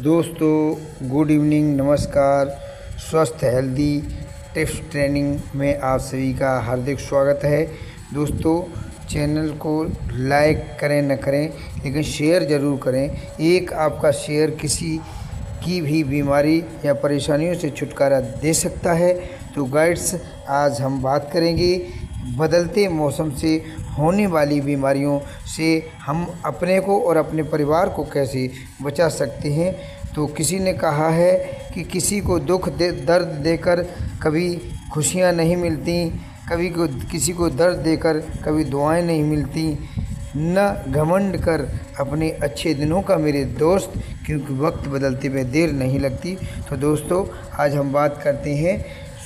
दोस्तों good evening, नमस्कार। स्वस्थ हेल्दी टिप्स ट्रेनिंग में आप सभी का हार्दिक स्वागत है। दोस्तों चैनल को लाइक करें न करें लेकिन शेयर ज़रूर करें। एक आपका शेयर किसी की भी बीमारी या परेशानियों से छुटकारा दे सकता है। तो गाइड्स, आज हम बात करेंगे बदलते मौसम से होने वाली बीमारियों से हम अपने को और अपने परिवार को कैसे बचा सकते हैं। तो किसी ने कहा है कि किसी को दर्द देकर कभी खुशियां नहीं मिलती, किसी को दर्द देकर कभी दुआएं नहीं मिलती। न घमंड कर अपने अच्छे दिनों का मेरे दोस्त, क्योंकि वक्त बदलते में देर नहीं लगती। तो दोस्तों आज हम बात करते हैं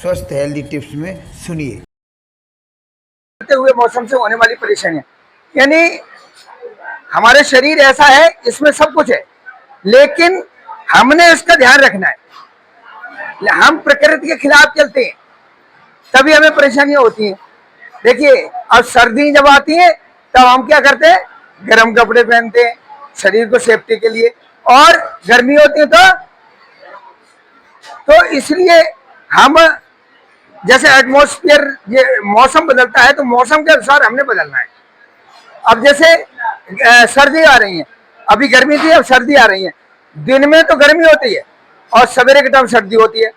स्वस्थ हेल्दी टिप्स में, सुनिए। हुए मौसम से होने वाली परेशानियां, यानी हमारे शरीर ऐसा है, इसमें सब कुछ है, लेकिन हमने इसका ध्यान रखना है। हम प्रकृति के खिलाफ चलते हैं तभी हमें परेशानियां होती हैं। देखिए, अब सर्दी जब आती है तब हम क्या करते हैं, गर्म कपड़े पहनते हैं शरीर को सेफ्टी के लिए, और गर्मी होती है तो इसलिए हम जैसे एटमॉस्फेयर, ये मौसम बदलता है तो मौसम के अनुसार हमने बदलना है। अब जैसे सर्दी आ रही है, अभी गर्मी थी, अब सर्दी आ रही है। दिन में तो गर्मी होती है और सवेरे के टाइम सर्दी होती है।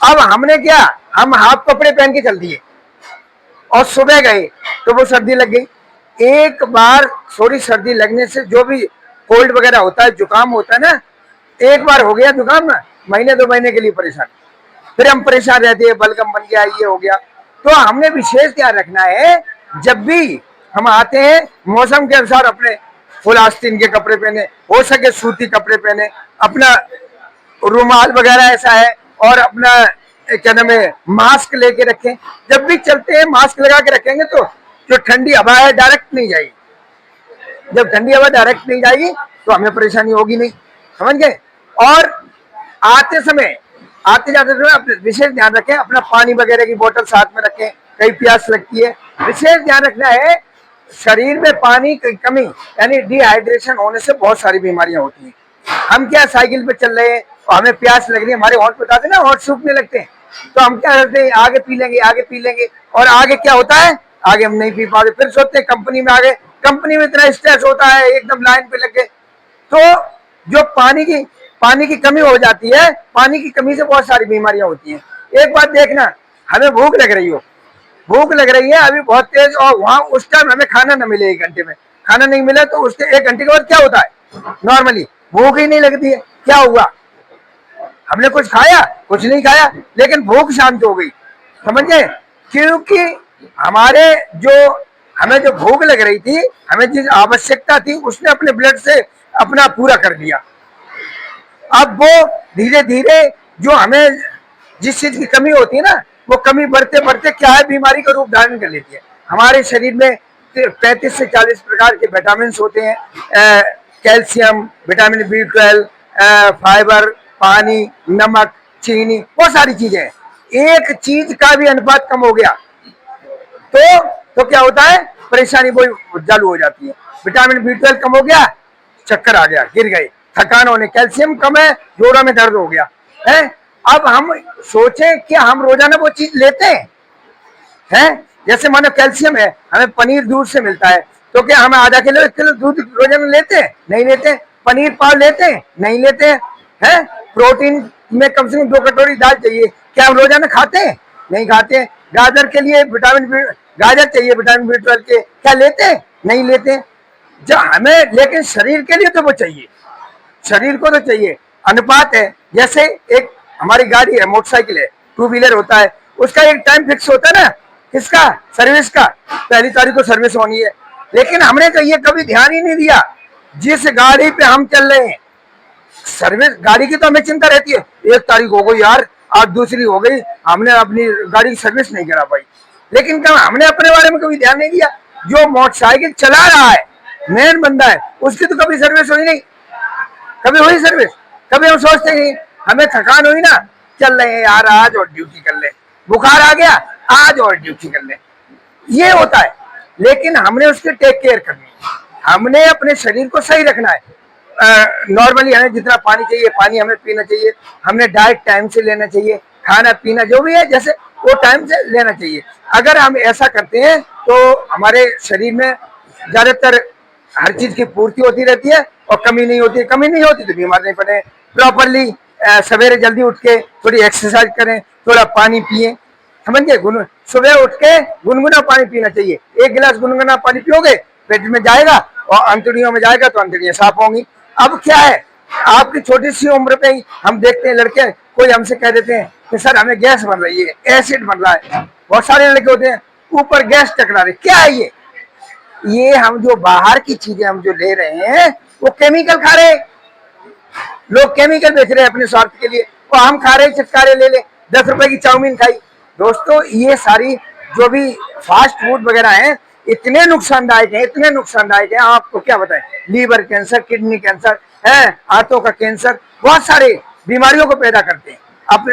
अब हमने क्या, हम हाफ कपड़े पहन के चल दिए और सुबह गए तो वो सर्दी लग गई। एक बार सर्दी लगने से जो भी कोल्ड वगैरह होता है, जुकाम होता है ना, एक बार हो गया जुकाम ना, महीने 2 महीने के लिए परेशान, फिर हम परेशान रहते हैं, बलगम बन गया, ये हो गया। तो हमने विशेष ध्यान रखना है, जब भी हम आते हैं मौसम के अनुसार अपने फुल आस्तीन के कपड़े पहने, हो सके सूती कपड़े पहने, अपना रुमाल वगैरह ऐसा है, और अपना क्या नाम है, मास्क लेके रखें। जब भी चलते हैं मास्क लगा के रखेंगे तो जो ठंडी हवा है डायरेक्ट नहीं जाएगी। जब ठंडी हवा डायरेक्ट नहीं जाएगी तो हमें परेशानी होगी नहीं, समझ गए। और आते जाते समय अपने विशेष ध्यान रखें, अपना पानी वगैरह की बोतल साथ में रखें, कहीं प्यास लगती है। विशेष ध्यान रखना है, शरीर में पानी की कमी यानी डिहाइड्रेशन होने से बहुत सारी बीमारियां होती हैं। हम क्या साइकिल पे चल रहे हैं और हमें प्यास लग रही है, हमारे होंठ बताते ना, होंठ सूखने लगते हैं, तो हम क्या करते हैं, आगे पी लेंगे, और आगे क्या होता है, आगे हम नहीं पी पाते, फिर सोचते हैं कंपनी में आ गए, कंपनी में इतना स्ट्रेस होता है, एकदम लाइन पे लग गए। तो जो पानी की कमी हो जाती है, पानी की कमी से बहुत सारी बीमारियां होती हैं। एक बात देखना, हमें भूख लग रही है अभी बहुत तेज, और वहां उस टाइम हमें खाना न मिले, 1 घंटे में खाना नहीं मिला तो उसके 1 घंटे के बाद क्या होता है, नॉर्मली भूख ही नहीं लगती है। क्या हुआ, हमने कुछ खाया, कुछ नहीं खाया, लेकिन भूख शांत हो गई, समझ गए। क्योंकि हमें जो भूख लग रही थी, हमें जिस आवश्यकता थी, उसने अपने ब्लड से अपना पूरा कर लिया। अब वो धीरे धीरे जो हमें जिस चीज की कमी होती है ना, वो कमी बढ़ते बढ़ते क्या है, बीमारी का रूप धारण कर लेती है। हमारे शरीर में 35 से 40 प्रकार के विटामिन होते हैं, कैल्शियम, विटामिन B12, फाइबर, पानी, नमक, चीनी, बहुत सारी चीजें हैं। एक चीज का भी अनुपात कम हो गया तो क्या होता है, परेशानी वो चालू हो जाती है। विटामिन B12 कम हो गया, चक्कर आ गया, गिर गए, थकान होने, कैल्शियम कम है, जोड़ों में दर्द हो गया है। अब हम सोचें कि हम रोजाना वो चीज लेते हैं, जैसे मानो कैल्शियम है, हमें पनीर दूध से मिलता है, तो क्या हम आधा किलो 1 किलो दूध रोजाना लेते हैं? नहीं लेते। पनीर पाव लेते हैं? नहीं लेते हैं। प्रोटीन में कम से कम 2 कटोरी दाल चाहिए, क्या हम रोजाना खाते हैं? नहीं खाते। गाजर के लिए गाजर चाहिए विटामिन B12 के, क्या लेते हैं? नहीं लेते। जो हमें, लेकिन शरीर के लिए तो वो चाहिए, शरीर को तो चाहिए। अनुपात है, जैसे एक हमारी गाड़ी है, मोटरसाइकिल है, 2 व्हीलर होता है, उसका एक टाइम फिक्स होता है ना, किसका, सर्विस का, 1 तारीख को सर्विस होनी है। लेकिन हमने तो ये कभी ध्यान ही नहीं दिया, जिस गाड़ी पे हम चल रहे हैं, सर्विस गाड़ी की तो हमें चिंता रहती है, 1 तारीख हो गई यार, आज दूसरी हो गई, हमने अपनी गाड़ी की सर्विस नहीं करा पाई। लेकिन क्या हमने अपने बारे में कभी ध्यान नहीं दिया? जो मोटरसाइकिल चला रहा है, मेन बंदा है, उसकी तो कभी सर्विस हुई नहीं, कभी हुई सर्विस? कभी हम सोचते नहीं, हमें थकान हुई ना, चल रहे हैं यार, आज और ड्यूटी कर ले, बुखार आ गया, आज और ड्यूटी कर ले, ये होता है। लेकिन हमने उसकी टेक केयर करनी है, हमने अपने शरीर को सही रखना है। नॉर्मली हमें जितना पानी चाहिए पानी हमें पीना चाहिए, हमने डाइट टाइम से लेना चाहिए, खाना पीना जो भी है जैसे वो टाइम से लेना चाहिए। अगर हम ऐसा करते हैं तो हमारे शरीर में ज्यादातर हर चीज की पूर्ति होती रहती है और कमी नहीं होती है। कमी नहीं होती तो बीमार नहीं पड़े। प्रॉपरली सवेरे जल्दी उठ के थोड़ी एक्सरसाइज करें, थोड़ा पानी पिए, समझ गए। सुबह उठ के गुनगुना पानी पीना चाहिए। 1 गिलास गुनगुना पानी पियोगे पेट में जाएगा और अंतड़ियों में जाएगा तो अंतड़ियां साफ होंगी। अब क्या है, आपकी छोटी सी उम्र पे ही हम देखते हैं लड़के कोई हमसे कह देते हैं कि सर हमें गैस बन रही है, एसिड बन रहा है। बहुत सारे लड़के होते हैं ऊपर गैस टकरा रहे। क्या है ये हम जो बाहर की चीजें हम जो ले रहे हैं वो केमिकल खा रहे हैं। लोग केमिकल बेच रहे हैं अपने स्वार्थ के लिए और हम खा रहे हैं चटकारे ले ले। 10 रुपए की चाउमीन खाई। दोस्तों ये सारी जो भी फास्ट फूड वगैरह हैं इतने नुकसानदायक हैं, इतने नाकसानदायक हैं, आपको क्या बताएं। लीवर कैंसर, किडनी कैंसर है, हाथों का कैंसर, बहुत सारे बीमारियों को पैदा करते हैं।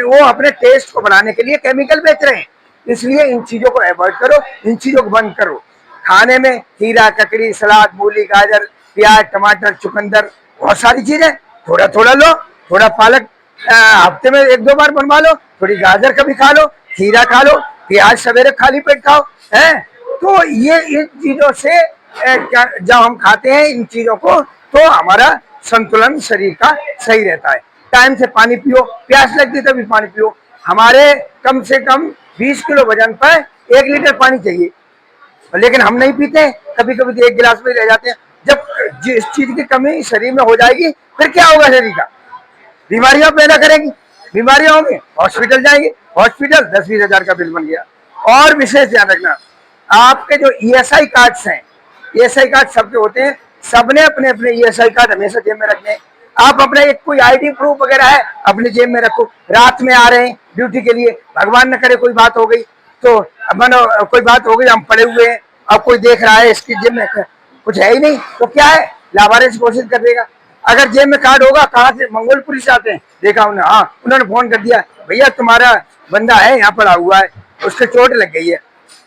वो अपने टेस्ट को बढ़ाने के लिए केमिकल बेच रहे हैं। इसलिए इन चीजों को अवॉइड करो, इन चीजों को बंद करो। खाने में खीरा, ककड़ी, सलाद, मूली, गाजर, प्याज, टमाटर, चुकंदर, बहुत सारी चीजें थोड़ा थोड़ा लो। थोड़ा पालक हफ्ते में 1-2 बार बनवा लो। थोड़ी गाजर कभी खा लो, खीरा खा लो, प्याज सवेरे खाली पेट खाओ है। तो ये इन चीजों से जब हम खाते हैं इन चीजों को तो हमारा संतुलन शरीर का सही रहता है। टाइम से पानी पियो, प्यास लगती तभी पानी पियो। हमारे कम से कम 20 किलो वजन पर 1 लीटर पानी चाहिए, लेकिन हम नहीं पीते। कभी कभी तो 1 गिलास में रह जाते हैं। जब जिस चीज की कमी शरीर में हो जाएगी फिर क्या होगा, शरीर का बीमारियां पैदा करेगी, बीमारियां होंगी, हॉस्पिटल जाएंगे, हॉस्पिटल 10-20 हजार का बिल बन गया। और विशेष ध्यान रखना, आपके जो ईएसआई कार्ड्स हैं, ईएसआई कार्ड सबके होते हैं, सबने अपने अपने ईएसआई कार्ड हमेशा जेब में रखने हैं। आप अपना एक कोई आईडी प्रूफ वगैरह है अपनी जेब में रखो। रात में आ रहे हैं ड्यूटी के लिए, भगवान न करे कोई बात हो गई तो मानो कोई बात हो गई, हम पड़े हुए हैं, अब कोई देख रहा है इसकी जेब में कुछ है ही नहीं तो क्या है, लावारिस घोषित कर देगा। अगर जेब में कार्ड होगा, कहाँ से मंगोलपुरी से आते हैं, देखा उन्हें, हाँ उन्होंने फोन कर दिया भैया तुम्हारा बंदा है यहाँ पड़ा हुआ है, उसके चोट लग गई है,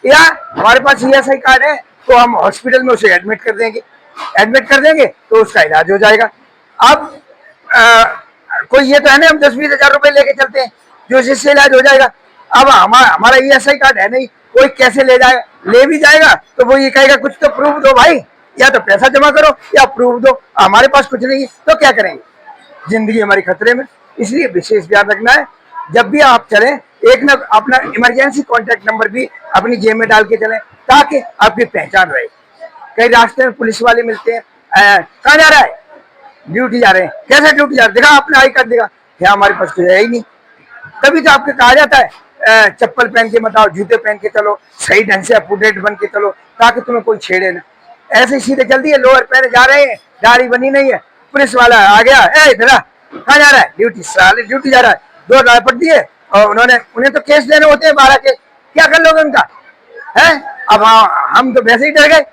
या हमारे पास ईएसआई कार्ड है तो हम हॉस्पिटल में उसे एडमिट कर देंगे। एडमिट कर देंगे तो उसका इलाज हो जाएगा। अब कोई ये तो है ना हम 10-20 हजार रुपए लेके चलते हैं जो जिससे इलाज हो जाएगा। अब हमारा ईएसआई कार्ड है नहीं, कोई कैसे ले जाएगा, ले भी जाएगा तो वो ये कहेगा कुछ तो प्रूफ दो भाई, या तो पैसा जमा करो या प्रूफ दो। हमारे पास कुछ नहीं है तो क्या करेंगे, जिंदगी हमारी खतरे में। इसलिए विशेष ध्यान रखना है, जब भी आप चलें एक ना अपना इमरजेंसी कॉन्टैक्ट नंबर भी अपनी जेब में डाल के चलें ताकि आपकी पहचान रहे। कई रास्ते में पुलिस वाले मिलते हैं, कहाँ जा रहा है, ड्यूटी जा रहे हैं, कैसे ड्यूटी जा रहे, दिखा अपना आई कार्ड, दिखा, क्या हमारे पास कुछ है ही नहीं। तभी तो आपके कहा जाता है चप्पल पहन के मत आओ, जूते पहन के चलो, सही ढंग से अप टू डेट बन के चलो ताकि तुम्हें कोई छेड़े ना। ऐसे सीधे जल्दी है, लोअर पहने जा रहे हैं, दाढ़ी बनी नहीं है, पुलिस वाला आ गया, इधर कहाँ जा रहा है, ड्यूटी, साले ड्यूटी जा रहा है, 2 रायपट दिए और उन्हें तो केस देने होते हैं 12 के, क्या कर लोगे उनका है। अब हम तो वैसे ही डर गए,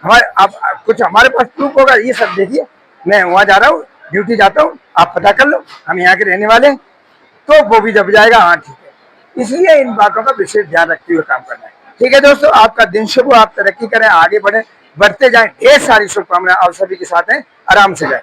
हमारे अब कुछ हमारे पास प्रूफ होगा, ये सब देखिए मैं वहां जा रहा हूँ, ड्यूटी जाता हूँ, आप पता कर लो हम यहाँ के रहने वाले हैं, तो वो भी जब जाएगा, हाँ ठीक है। इसलिए इन बातों का विशेष ध्यान रखते हुए काम करना है। ठीक है दोस्तों, आपका दिन शुभ हो, आप तरक्की करें, आगे बढ़े, बढ़ते जाएं, ढेर सारी शुभकामनाएं आप सभी के साथ हैं, आराम से जाए।